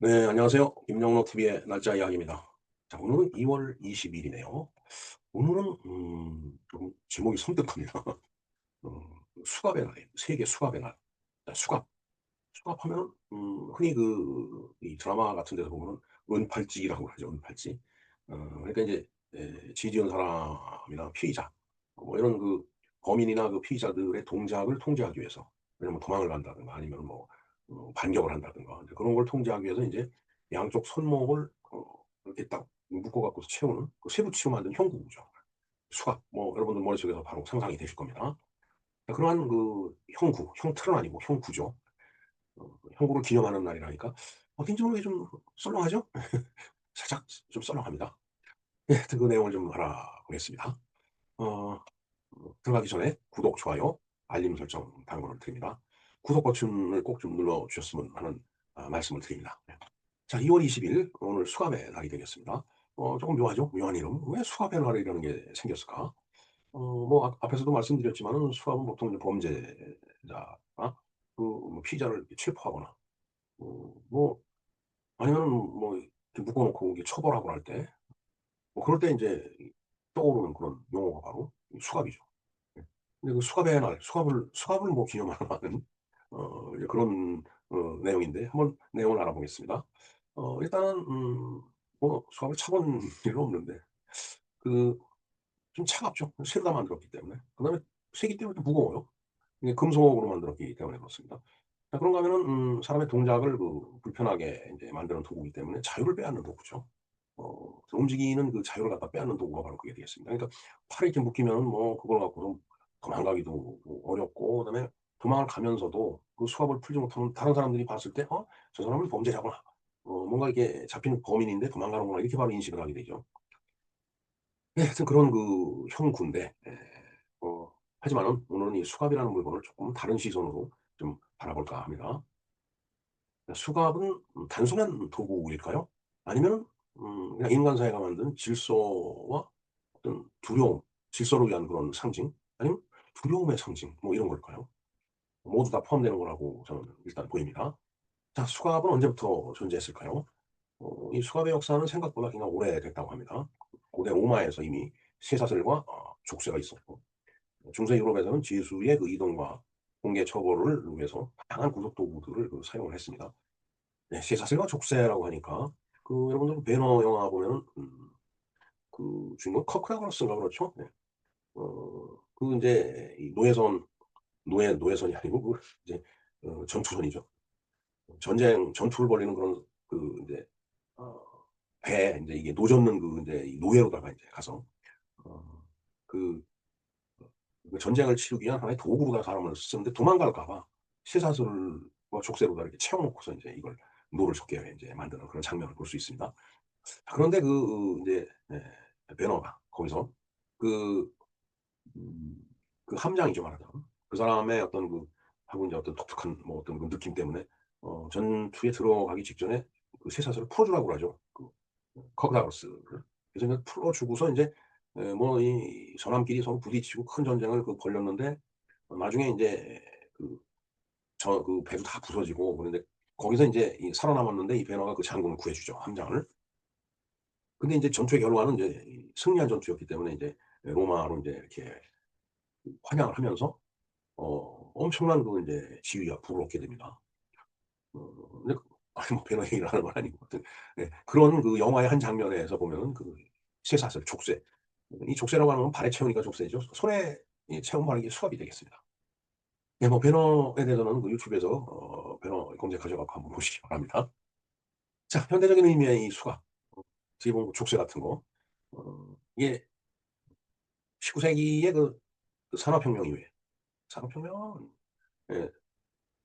네, 안녕하세요. 김영로 TV의 날짜 이야기입니다. 자, 오늘은 2월 20일이네요. 오늘은 좀 제목이 섬뜩합니다. 어, 수갑의 날이에요. 세계 수갑의 날. 자, 수갑. 수갑하면 흔히 이 드라마 같은 데서 보면은 은팔찌라고 하죠. 은팔찌. 그러니까 이제 죄 지은 사람이나 피의자 뭐 이런 범인이나 피의자들의 동작을 통제하기 위해서, 왜냐면 도망을 간다든가 아니면 뭐 반격을 한다든가 이제 그런 걸 통제하기 위해서 이제 양쪽 손목을 이렇게 딱 묶어 갖고서 채우는 쇠붙이로 만든 형구죠. 수갑. 뭐 여러분들 머릿속에서 바로 상상이 되실 겁니다. 그러한 형틀은 아니고 형구죠. 형국을 기념하는 날이라니까 어딘지 모르게 좀 썰렁하죠? 살짝 좀 썰렁합니다. 예, 하여튼 그 내용을 좀 알아보겠습니다. 어, 들어가기 전에 구독, 좋아요, 알림 설정 당부를 드립니다. 구독 버튼을 꼭 좀 눌러주셨으면 하는 말씀을 드립니다. 네. 자, 2월 20일 오늘 수갑의 날이 되겠습니다. 조금 묘하죠? 묘한 이름. 왜 수갑의 날이라는 게 생겼을까? 뭐 앞에서도 말씀드렸지만은 수갑은 보통 이제 범죄자가 뭐 피의자를 이렇게 체포하거나 뭐 아니면은 뭐 이렇게 묶어 놓고 이게 처벌하고 할 때 뭐 그럴 때 인제 떠오르는 그런 용어가 바로 이 수갑이죠. 예. 근데 그 수갑의 날, 수갑을 뭐 기념하는 이제 그런 내용인데 한번 내용을 알아보겠습니다. 일단은 뭐 수갑을 차본 일은 없는데 그 좀 차갑죠. 새로 다 만들었기 때문에. 그다음에 새기 때문에 또 무거워요. 이게 금속으로 만들었기 때문에 그렇습니다. 자, 그런가 하면은 사람의 동작을 불편하게 인제 만드는 도구이기 때문에 자유를 빼앗는 도구죠. 움직이는 자유를 갖다 빼앗는 도구가 바로 그게 되겠습니다. 그러니까 팔에 이렇게 묶이면은 뭐 그걸 갖고서 도망가기도 뭐 어렵고, 그다음에 도망을 가면서도 그 수갑을 풀지 못하면 다른 사람들이 봤을 때 '어 저 사람은 범죄자구나. 뭔가 이게 잡히는 범인인데 도망가는구나.' 이렇게 바로 인식을 하게 되죠. 네, 하여튼 그런 형구인데, 하지만은 오늘은 이 수갑이라는 물건을 조금 다른 시선으로 좀 바라볼까 합니다. 수갑은 단순한 도구일까요? 아니면은 그냥 인간 사회가 만든 질서와 어떤 두려움, 질서를 위한 그런 상징, 아니면 두려움의 상징 뭐 이런 걸까요? 모두 다 포함되는 거라고 저는 일단 보입니다. 자, 수갑은 언제부터 존재했을까요? 이 수갑의 역사는 생각보다 굉장히 오래됐다고 합니다. 고대 로마에서 이미 쇠사슬과 족쇄가 있었고, 중세 유럽에서는 죄수의 이동과 공개 처벌을 위해서 다양한 구속 도구들을 사용을 했습니다. 네, 쇠사슬과 족쇄라고 하니까 여러분들 배너 영화 보면은 주인공 커크 라그러스인가 그렇죠? 네. 인제 이 노예선이 아니고 이제 전투선이죠. 전투를 벌이는 그런 인제 어 배에 인제 이게 노젓는 인제 이 노예로다가 인제 가서 어 그 전쟁을 치르기 위한 하나의 도구로다가 사람을 쓰는데 도망갈까 봐 쇠사슬과 족쇄로다 이렇게 채워 놓고서 인제 이걸 노를 젓게 인제 만드는 그런 장면을 볼 수 있습니다. 그런데 인제 배너가 거기서 그 음 함장이죠 말하자면. 그 사람의 어떤 하고 인제 어떤 독특한 뭐 어떤 느낌 때문에 전투에 들어가기 직전에 쇠사슬을 풀어 주라고 그러죠. 커그다로스를. 그래서 인제 풀어 주고서 인제 뭐 이 선함끼리 서로 부딪히고 큰 전쟁을 벌였는데, 나중에 인제 그 배도 다 부서지고 그런데 거기서 인제 살아남았는데 이 배너가 장군을 구해 주죠, 함장을. 근데 인제 전투의 결과는 인제 승리한 전투였기 때문에 인제 로마로 인제 이렇게 환영을 하면서 엄청난 인제 지위와 부를 얻게 됩니다. 근데 아니 뭐 배너 얘기를 하는 건 아니고 하여튼, 예, 그런 영화의 한 장면에서 보면은 쇠사슬, 족쇄. 이 족쇄라고 하는 건 발에 채우니까 족쇄죠. 손에 채우면 바로 이게 수갑이 되겠습니다. 예, 뭐 배너에 대해서는 유튜브에서 배너 검색하셔 갖고 한번 보시기 바랍니다. 자, 현대적인 의미의 이 수갑. 어떻게 보면 족쇄 같은 거. 이게 19 세기의 산업혁명 이후에, 산업혁명, 예,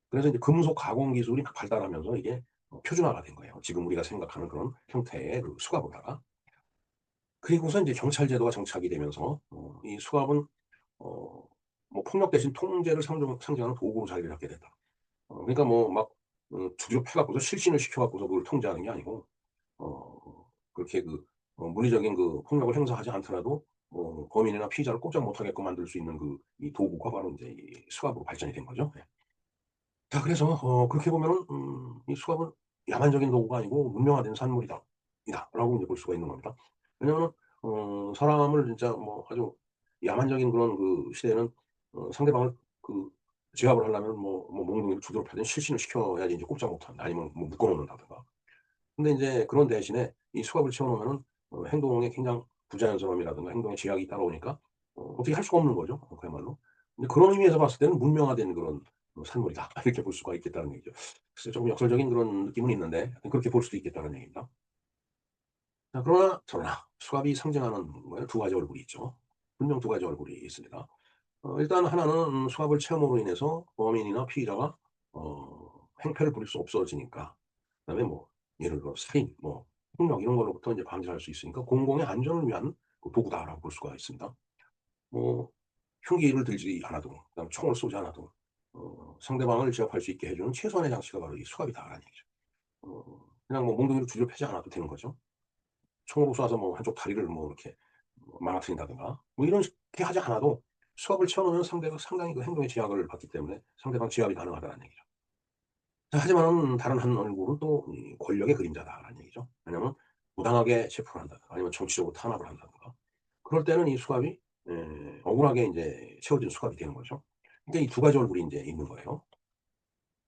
그래서 이제 금속 가공 기술이 막 발달하면서 이게 표준화가 된 거예요. 지금 우리가 생각하는 그런 형태의 수갑으로다가. 그리고서 인제 경찰 제도가 정착이 되면서 이 수갑은 어 폭력 대신 통제를 상징하는 도구로 자리를 잡게 됐다. 그러니까 뭐 막 두드려 패 갖고서 실신을 시켜 갖고서 그걸 통제하는 게 아니고, 그렇게 물리적인 폭력을 행사하지 않더라도 범인이나 피의자를 꼼짝 못하게끔 만들 수 있는 이 도구가 바로 인제 이 수갑으로 발전이 된 거죠. 예. 자, 그래서 그렇게 보면은 이 수갑은 야만적인 도구가 아니고 문명화된 산물이다. 라고 이제 볼 수가 있는 겁니다. 왜냐하면 사람을 진짜 뭐 아주 야만적인 그런 그 시대에는 상대방을 그 제압을 하려면 뭐 몽둥이를 두드려 패든 실신을 시켜야지 이제 꼼짝 못한다. 아니면 뭐 묶어 놓는다든가. 근데 인제 그런 대신에 이 수갑을 채워 놓으면은 행동에 굉장히 부자연스러움이라든가 행동에 제약이 따라오니까 어떻게 할 수가 없는 거죠 그야말로. 근데 그런 의미에서 봤을 때는 '문명화된 그런 산물이다.' 이렇게 볼 수가 있겠다는 얘기죠. 글쎄 조금 역설적인 그런 느낌은 있는데 그렇게 볼 수도 있겠다는 얘기입니다. 자 그러나 수갑이 상징하는 뭐야 두 가지 얼굴이 있죠. 분명 두 가지 얼굴이 있습니다. 일단 하나는 수갑을 채움으로 인해서 범인이나 피의자가 행패를 부릴 수 없어지니까 그다음에 뭐 예를 들어 살인, 뭐 폭력 이런 걸로부터 인제 방지할 수 있으니까 '공공의 안전을 위한 그 도구다.'라고 볼 수가 있습니다. 뭐 흉기를 들지 않아도 그다음에 총을 쏘지 않아도 상대방을 제압할 수 있게 해 주는 최소한의 장치가 바로 이 수갑이다라는 얘기죠. 그냥 뭐 몽둥이로 두드려 패지 않아도 되는 거죠. 총으로 쏴서 뭐 한쪽 다리를 뭐 이렇게 망가뜨린다든가 뭐 이렇게 하지 않아도 수압을 채워 놓으면 상대가 상당히 그 행동에 제약을 받기 때문에 상대방 제압이 가능하다는 얘기죠. 자 하지만은 다른 한 얼굴은 또 이 권력의 그림자다라는 얘기죠. 왜냐하면 부당하게 체포를 한다든가 아니면 정치적으로 탄압을 한다든가 그럴 때는 이 수갑이 억울하게 인제 채워진 수갑이 되는 거죠. 그러니까 이 두 가지 얼굴이 인제 있는 거예요.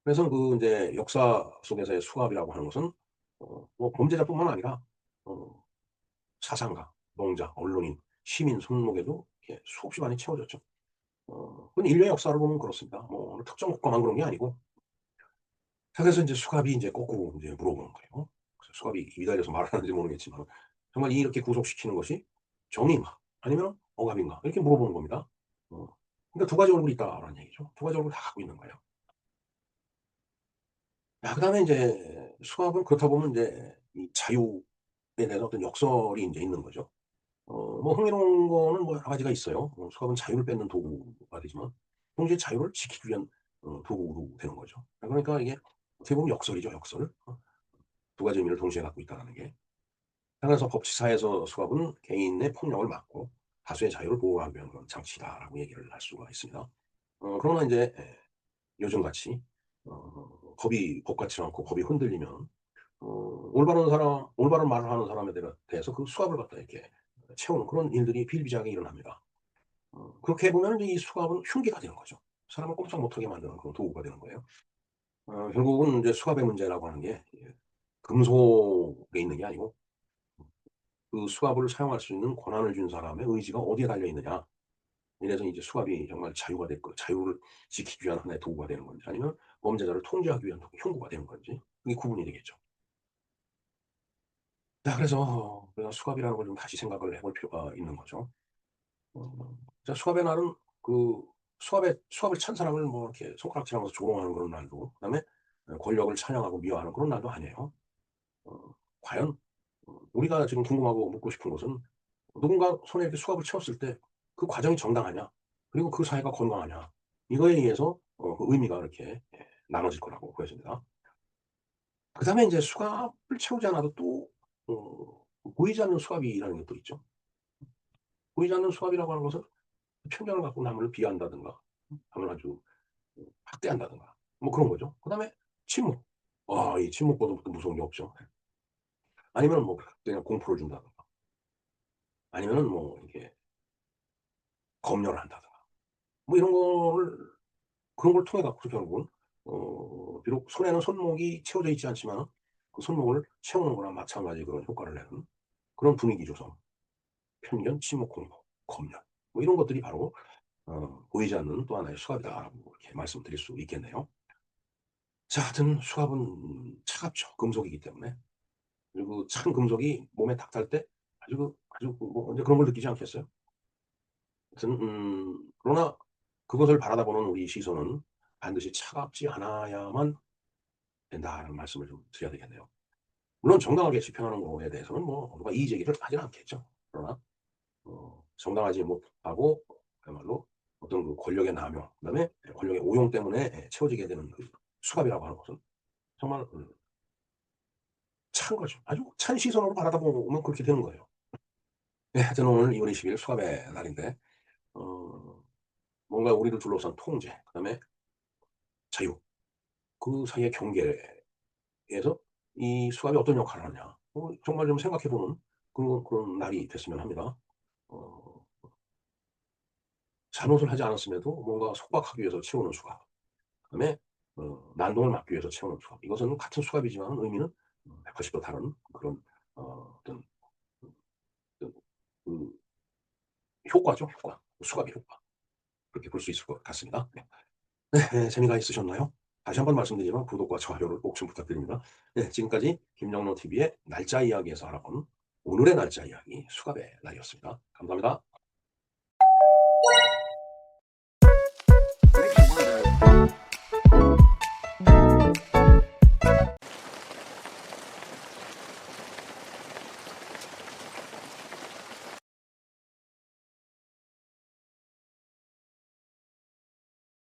그래서 그 인제 역사 속에서의 수갑이라고 하는 것은 뭐 범죄자뿐만 아니라 어 사상가, 노동자, 언론인, 시민 손목에도 이렇게 수없이 많이 채워졌죠. 그건 인류의 역사를 보면 그렇습니다. 뭐 어느 특정 국가만 그런 게 아니고. 자 그래서 인제 수갑이 인제 거꾸로 인제 물어보는 거예요. 그래서 수갑이 입이 달려서 말을 하는지 모르겠지만 정말 이렇게 구속시키는 것이 정의인가 아니면 억압인가 이렇게 물어보는 겁니다. 어 그러니까 두 가지 얼굴이 있다라는 얘기죠. 두 가지 얼굴을 다 갖고 있는 거예요. 야 그다음에 인제 수갑은 그렇다 보면 인제 이 자유에 대한 어떤 역설이 인제 있는 거죠. 뭐 흥미로운 거는 뭐 여러 가지가 있어요. 수갑은 자유를 뺏는 도구가 되지만 동시에 자유를 지키기 위한 도구로 되는 거죠. 그러니까 이게 어떻게 보면 역설이죠, 역설. 두 가지 의미를 동시에 갖고 있다라는 게. 그래서 법치사에서 수갑은 개인의 폭력을 막고 다수의 자유를 보호하기 위한 그런 장치다라고 얘기를 할 수가 있습니다. 그러나 인제 요즘같이 법이 법같지 않고 법이 흔들리면 올바른 말을 하는 사람에 대해서 그 수갑을 갖다 이렇게 채우는 그런 일들이 비일비재하게 일어납니다. 그렇게 보면 이 수갑은 흉기가 되는 거죠. 사람을 꼼짝 못하게 만드는 그런 도구가 되는 거예요. 결국은 인제 수갑의 문제라고 하는 게 금속에 있는 게 아니고 그 수갑을 사용할 수 있는 권한을 준 사람의 의지가 어디에 달려 있느냐. 이래서 이제 수갑이 정말 자유가 됐고 자유를 지키기 위한 하나의 도구가 되는 건지 아니면 범죄자를 통제하기 위한 흉구가 되는 건지 그게 구분이 되겠죠. 자 그래서 수갑이라는 걸 좀 다시 생각을 해볼 필요가 있는 거죠. 자 수갑의 날은 그 수갑을 찬 사람을 뭐 이렇게 손가락질하면서 조롱하는 그런 날도 그다음에 권력을 찬양하고 미워하는 그런 날도 아니에요. 과연 우리가 지금 궁금하고 묻고 싶은 것은 누군가 손에 이렇게 수갑을 채웠을 때 그 과정이 정당하냐? 그리고 그 사회가 건강하냐? 이거에 의해서 그 의미가 이렇게 나눠질 거라고 보여집니다. 그다음에 인제 수갑을 채우지 않아도 또 보이지 않는 수갑이라는 게 또 있죠. 보이지 않는 수갑이라고 하는 것은 편견을 갖고 남을 비하한다든가 남을 아주 학대한다든가 뭐 그런 거죠. 그다음에 침묵. 이 침묵보다 또 무서운 게 없죠. 아니면은 뭐 그냥 공포를 준다든가 아니면은 뭐 이렇게 검열을 한다든가 뭐 이런 거를 그런 걸 통해 갖고 결국은 비록 손에는 손목이 채워져 있지 않지만은 그 손목을 채우는 거나 마찬가지 그런 효과를 내는 그런 분위기 조성, 편견, 침묵 공포, 검열 뭐 이런 것들이 바로 보이지 않는 또 하나의 수갑이다라고 이렇게 말씀드릴 수 있겠네요. 자 하여튼 수갑은 차갑죠. 금속이기 때문에. 그리고 찬 금속이 몸에 딱 닿을 때 아주 뭐 언제 그런 걸 느끼지 않겠어요? 하여튼 그러나 그것을 바라다보는 우리 시선은 반드시 차갑지 않아야만 된다는 말씀을 좀 드려야 되겠네요. 물론 정당하게 집행하는 거에 대해서는 뭐 누가 이의 제기를 하지는 않겠죠. 그러나 정당하지 못하고 그야말로 어떤 그 권력의 남용 그다음에 권력의 오용 때문에 채워지게 되는 그 수갑이라고 하는 것은 정말 찬 거죠. 아주 찬 시선으로 바라다보면 그렇게 되는 거예요. 네 하여튼 오늘 2월 20일 수갑의 날인데 어 뭔가 우리를 둘러싼 통제 그다음에 자유 그 사이의 경계에서 이 수갑이 어떤 역할을 하느냐. 정말 좀 생각해 보는 그런 날이 됐으면 합니다. 어 잘못을 하지 않았음에도 뭔가 속박하기 위해서 채우는 수갑. 그다음에 난동을 막기 위해서 채우는 수갑. 이것은 같은 수갑이지만 의미는 180도 다른 그런 어떤 그 그 효과죠, 효과. 수갑의 효과. 그렇게 볼 수 있을 것 같습니다. 네. 네, 재미가 있으셨나요? 다시 한번 말씀드리지만 구독과 좋아요를 꼭 좀 부탁드립니다. 네, 지금까지 김영로 TV의 날짜 이야기에서 알아본 오늘의 날짜 이야기 수갑의 날이었습니다. 감사합니다.